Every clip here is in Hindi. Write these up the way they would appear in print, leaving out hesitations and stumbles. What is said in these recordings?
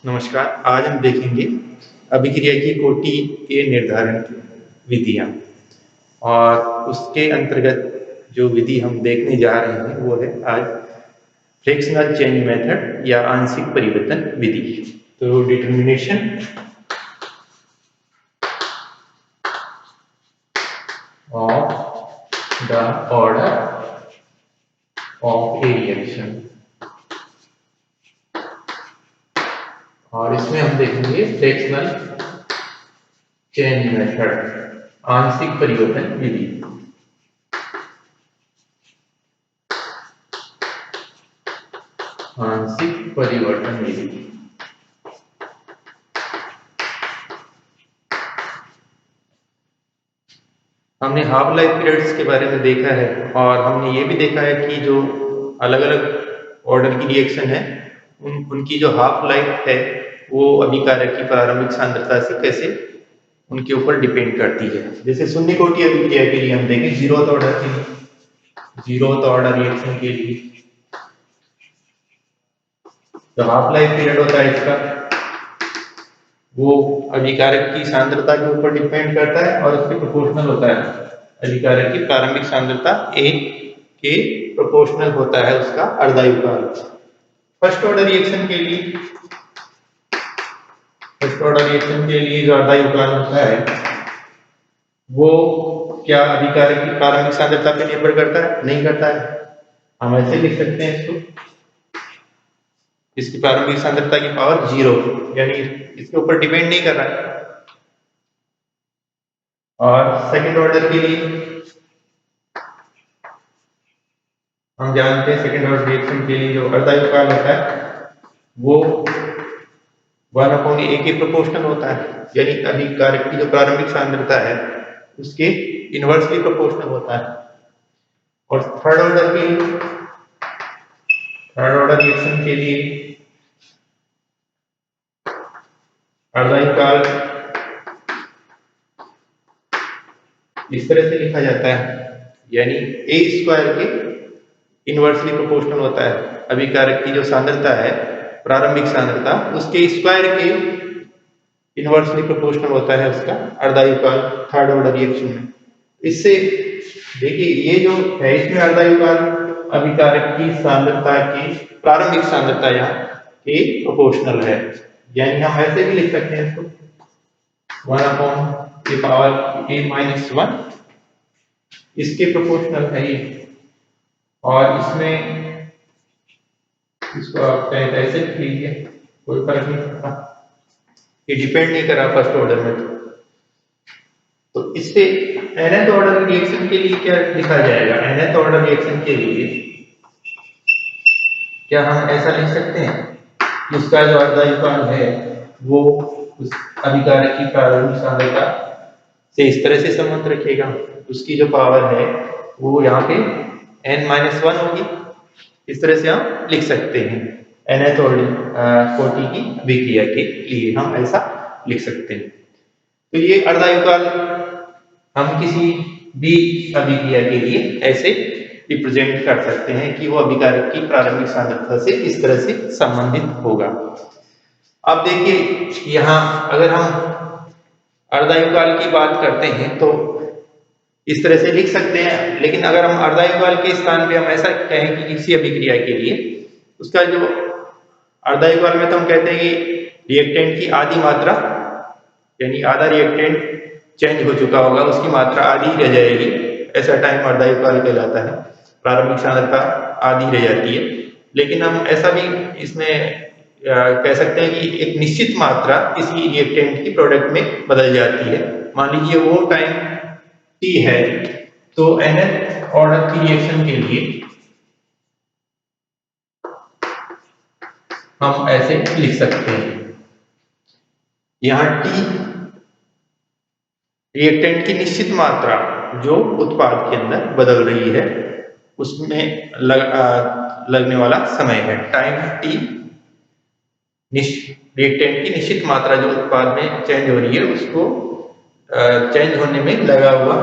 नमस्कार। आज हम देखेंगे अभिक्रिया की कोटि के निर्धारण की विधियाँ और उसके अंतर्गत जो विधि हम देखने जा रहे हैं वो है आज फ्रैक्शनल चेंज मेथड या आंशिक परिवर्तन विधि। तो determination of the order of A reaction, और इसमें हम देखेंगे फ्रैक्शनल चेंज मेथड आंशिक परिवर्तन विधि। आंशिक परिवर्तन विधि हमने हाफ लाइफ पीरियड्स के बारे में देखा है और हमने ये भी देखा है कि जो अलग अलग ऑर्डर की रिएक्शन है उनकी जो हाफ लाइफ है वो अभिकारक की प्रारंभिक सांद्रता से कैसे उनके ऊपर डिपेंड करती है। जैसे शून्य कोटि अभिक्रिया के लिए हम देखें जीरोथ ऑर्डर के लिए, जीरोथ ऑर्डर रिएक्शन के लिए जो हाफ लाइफ पीरियड होता है इसका वो अभिकारक की सांद्रता के ऊपर डिपेंड करता है और इसके प्रोपोर्शनल होता है। अभिकारक की प्रारंभिक सांद्रता A के प्रोपोर्शनल होता है उसका अर्धायुकाल। फर्स्ट ऑर्डर रिएक्शन के लिए जो अर्धायुकाल होता है वो क्या अभिकारक की प्रारंभिक सांद्रता पर निर्भर करता है? नहीं करता है। हम ऐसे लिख सकते हैं इसको, इसकी प्रारंभिक सांद्रता की पावर 0, यानी इसके ऊपर डिपेंड नहीं कर रहा है। और सेकंड ऑर्डर के लिए हम जानते हैं सेकंड ऑर्डर रिएक्शन के लिए जो अर्धायुकाल होता है वो 1/a के प्रोपोर्शनल होता है, यानी अभिकारक की जो प्रारंभिक सांद्रता है उसके इनवर्सली प्रोपोर्शनल होता है। और थर्ड ऑर्डर रिएक्शन के लिए अर्धायुकाल इस तरह से लिखा जाता है, यानी a² के इनवर्सली प्रोपोर्शनल होता है। अभिकारक की जो सांद्रता है प्रारंभिक सांद्रता उसके स्क्वायर के इनवर्सली प्रोपोर्शनल होता है उसका अर्धायुकाल थर्ड ऑर्डर रिएक्शन में। इससे देखिए ये जो है इसमें अर्धायुकाल अभिकारक की सांद्रता की प्रारंभिक सांद्रता यहाँ के प्रोपोर्शनल है, यानी हम ऐसे भी लिख सकते हैं इसको 1/a⁻1 इसके प्रोपोर्शनल है ये। और इसमें इसको आप चाहे ऐसे लिख लीजिए, कोई फर्क नहीं पड़ता, ये डिपेंड नहीं कर रहा फर्स्ट ऑर्डर में। तो इससे nth ऑर्डर रिएक्शन के लिए क्या लिखा जाएगा? nth ऑर्डर रिएक्शन के लिए क्या हम ऐसा लिख सकते हैं कि उसका जो अर्धायुकाल है वो उस अभिकारक की प्रारंभिक सांद्रता से इस तरह से संबंध रखेगा, उसकी जो पावर है वो यहाँ पे n-1 होगी। इस तरह से हम लिख सकते हैं nth ऑर्डर कोटि की अभिक्रिया के लिए हम ऐसा लिख सकते हैं। तो ये अर्धायुकाल हम किसी भी अभिक्रिया के लिए ऐसे रिप्रेजेंट कर सकते हैं कि वो अभिकारक की प्रारंभिक सांद्रता से इस तरह से संबंधित होगा। अब देखिए यहाँ अगर हम अर्धायुकाल की बात करते हैं तो इस तरह से लिख सकते हैं, लेकिन अगर हम अर्धायुकाल के स्थान पे हम ऐसा कहें कि किसी अभिक्रिया के लिए उसका जो अर्धायुकाल में तो हम कहते हैं कि रिएक्टेंट की आधी मात्रा, यानी आधा रिएक्टेंट चेंज हो चुका होगा उसकी मात्रा आधी रह जाएगी, ऐसा टाइम अर्धायुकाल कहलाता है। प्रारंभिक सांद्रता आधी रह जाती है, लेकिन हम ऐसा भी इसमें कह सकते हैं कि एक निश्चित मात्रा किसी रिएक्टेंट की प्रोडक्ट में बदल जाती है। मान लीजिए वो टाइम t है, तो nth ऑर्डर की रिएक्शन के लिए हम ऐसे लिख सकते हैं, यहाँ t रिएक्टेंट की निश्चित मात्रा जो उत्पाद के अंदर बदल रही है उसमें लगने वाला समय है। टाइम t रिएक्टेंट की निश्चित मात्रा जो उत्पाद में चेंज हो रही है उसको चेंज होने में लगा हुआ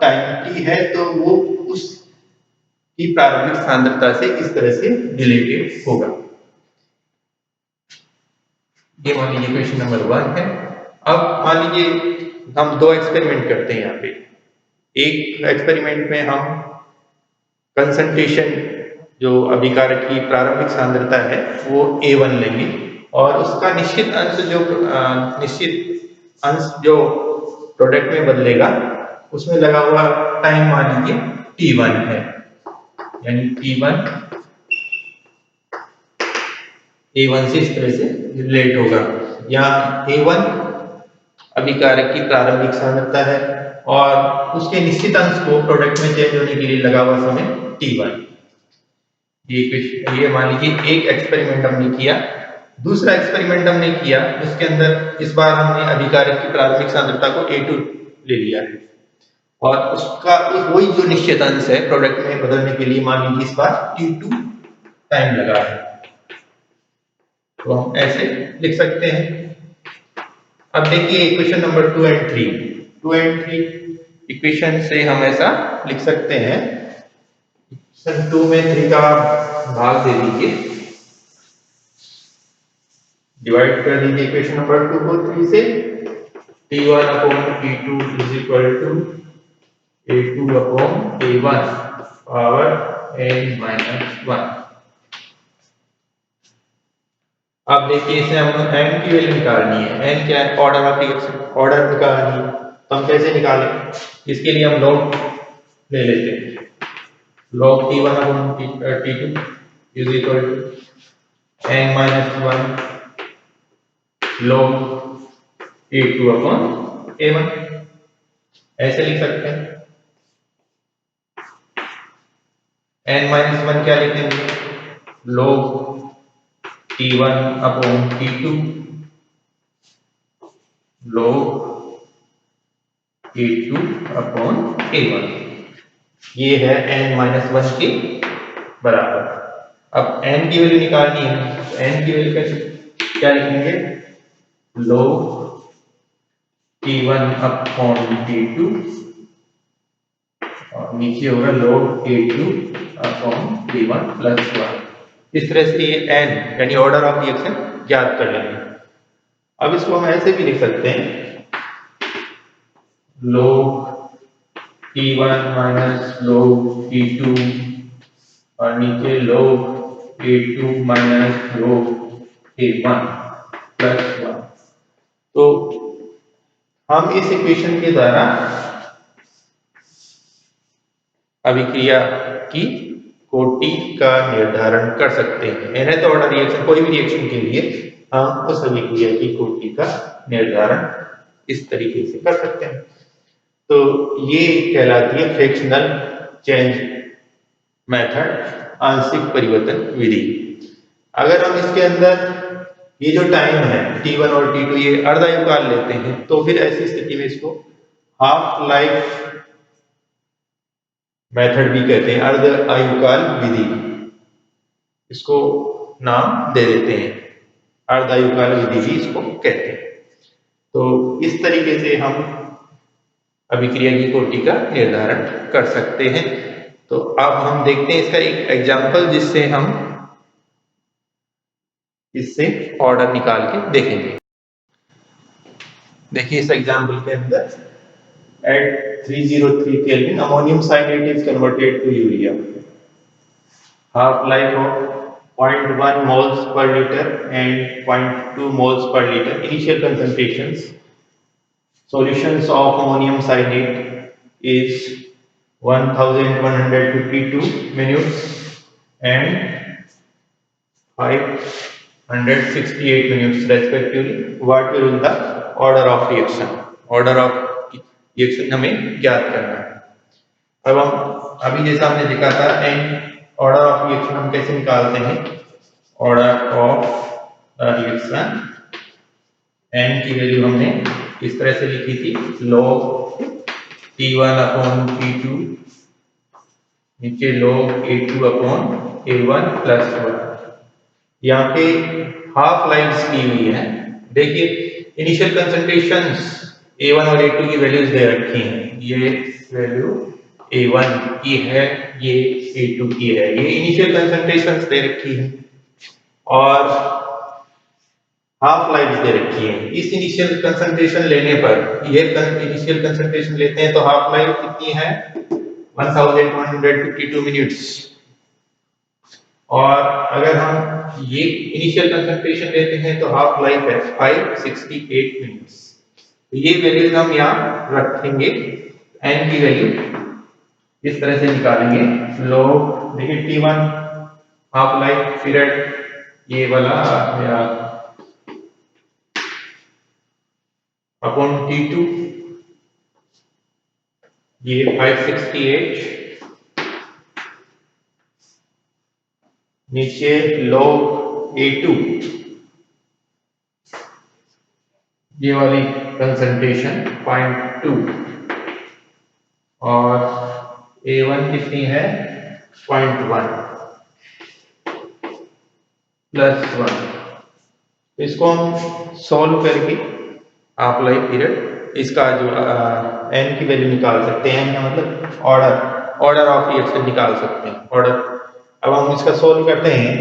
टाइम t है, तो वो उस की प्रारंभिक सांद्रता से इस तरह से रिलेटेड होगा। ये मान लीजिए क्वेश्चन नंबर 1 है। अब मान लीजिए हम दो एक्सपेरिमेंट करते हैं यहाँ पे। एक एक्सपेरिमेंट में हम कंसंट्रेशन जो अभिकारक की प्रारंभिक सांद्रता है वो A1 लेंगे और उसका निश्चित अंश जो प्रोडक्ट में बदलेगा उसमें लगा हुआ टाइम मान लीजिए T1 है, यानी T1 A1 से इस तरह से रिलेट होगा। यहाँ A1 अभिकारक की प्रारंभिक सांद्रता है और उसके निश्चित अंश को प्रोडक्ट में चेंज होने के लिए लगा हुआ समय T1। ये मान लीजिए एक एक्सपेरिमेंट हमने किया। दूसरा एक्सपेरिमेंट हमने किया उसके अंदर इस बार हमने अभिकारक की प्रारंभिक सांद्रता को A2 ले लिया है और उसका वही जो निश्चित अंश है प्रोडक्ट में बदलने के लिए मान लीजिए इस बार T2 टाइम लगा है। तो हम ऐसे लिख सकते हैं। अब देखिए इक्वेशन नंबर 2 एंड 3 इक्वेशन से हम ऐसा लिख सकते हैं। इक्वेशन 2 में 3 का भाग दे दीजिए, डिवाइड कर दीजिए इक्वेशन नंबर 2 को 3 से। T1 upon T2 is equal to A2 upon A1 power n-1। अब देखिए इसे हम n की वैल्यू निकालनी है। n क्या है? ऑर्डर ऑफ रिएक्शन, ऑर्डर निकालनी है। तो हम कैसे निकालें? इसके लिए हम लॉग ले लेते हैं। log T1 upon T2 is equal to n-1 log A2 upon A1, ऐसे लिख सकते हैं। n-1 क्या लिखेंगे? log T1 upon T2 log A2 upon A1, ये है n-1 के बराबर। अब n की वैल्यू निकालनी है, तो n की वैल्यू कैसे क्या लिखेंगे? log T1 अपॉन T2 और नीचे होगा log A2 upon T1 plus 1। इस तरह से ये n यानी ऑर्डर ऑफ रिएक्शन ज्ञात कर लेंगे। अब इसको हम ऐसे भी लिख सकते हैं, log T1 minus log T2 और नीचे log A2 minus log A1 plus 1। तो हम इस इक्वेशन के द्वारा अभिक्रिया की कोटि का निर्धारण कर सकते हैं। nth ऑर्डर रिएक्शन, कोई भी रिएक्शन के लिए हम उस अभिक्रिया की कोटि का निर्धारण इस तरीके से कर सकते हैं। तो ये कहलाती है फ्रैक्शनल चेंज मेथड, आंशिक परिवर्तन विधि। अगर हम इसके अंदर ये जो टाइम है T1 और T2 ये अर्धायुकाल लेते हैं तो फिर ऐसी स्थिति में इसको हाफ लाइफ मेथड भी कहते हैं, अर्ध आयुकाल विधि, इसको नाम दे देते हैं, अर्ध आयुकाल विधि भी इसको कहते हैं। तो इस तरीके से हम अभिक्रिया की कोटि का निर्धारण कर सकते हैं। तो अब हम देखते हैं इसका एक एग्जाम्पल जिससे हम इससे ऑर्डर निकाल के देखेंगे। देखिए इस एग्जाम्पल के अंदर at 303 Kelvin ammonium cyanide is converted to urea. Half life of 0.1 moles per liter and 0.2 moles per liter. Initial concentrations. Solutions of ammonium cyanide is 1152 minutes and 568 minutes respectively. What will be the order of reaction? Order of reaction हमें ज्ञात करना है। अब हम अभी जैसा हमने देखा था n ऑर्डर ऑफ रिएक्शन हम कैसे निकालते हैं? ऑर्डर ऑफ रिएक्शन n की वैल्यू हमने इस तरह से लिखी थी, log T1 अपॉन T2 नीचे log A2 upon A1 plus 1। यहाँ पे हाफ लाइन्स दी हुई है। देखिए इनिशियल कंसंट्रेशंस A1 और A2 की वैल्यूज दे रखी हैं। ये वैल्यू A1 की है, ये A2 की है, ये इनिशियल कंसंट्रेशंस दे रखी है। और हाफ लाइफ दे रखी है। इस इनिशियल कंसंट्रेशन लेने पर, ये इनिशियल कंसंट्रेशन लेते हैं तो हाफ लाइफ कितनी है 1252 मिनट्स। और अगर हम ये इनिशियल कंसंट्रेशन लेते हैं तो हाफ लाइफ है 568 मिनट्स। तो ये वैल्यूज हम यहाँ रखेंगे, एन की वैल्यू इस तरह से निकालेंगे। लॉग देखिए T1 हाफ लाइफ पीरियड, ये वाला मेरा अपॉन T2, ये 568, नीचे log A2, ये वाली कंसंट्रेशन 0.2, और A1 कितनी है 0.1 प्लस 1। तो इसको हम सॉल्व करके हाफ लाइफ पीरियड इसका जो n की वैल्यू निकाल सकते हैं, n का मतलब ऑर्डर ऑफ रिएक्शन निकाल सकते हैं, ऑर्डर। अब हम इसका सॉल्व करते हैं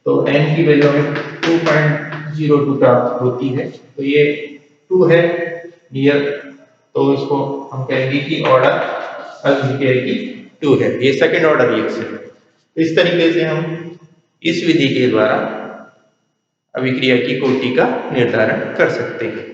तो n की वैल्यू हमें 2.02 प्राप्त होती है। तो ये 2 है नियर, तो इसको हम कहेंगे कि ऑर्डर की 2 है, ये सेकंड ऑर्डर रिएक्शन है। इस तरीके से हम इस विधि के द्वारा अभिक्रिया की कोटि का निर्धारण कर सकते हैं।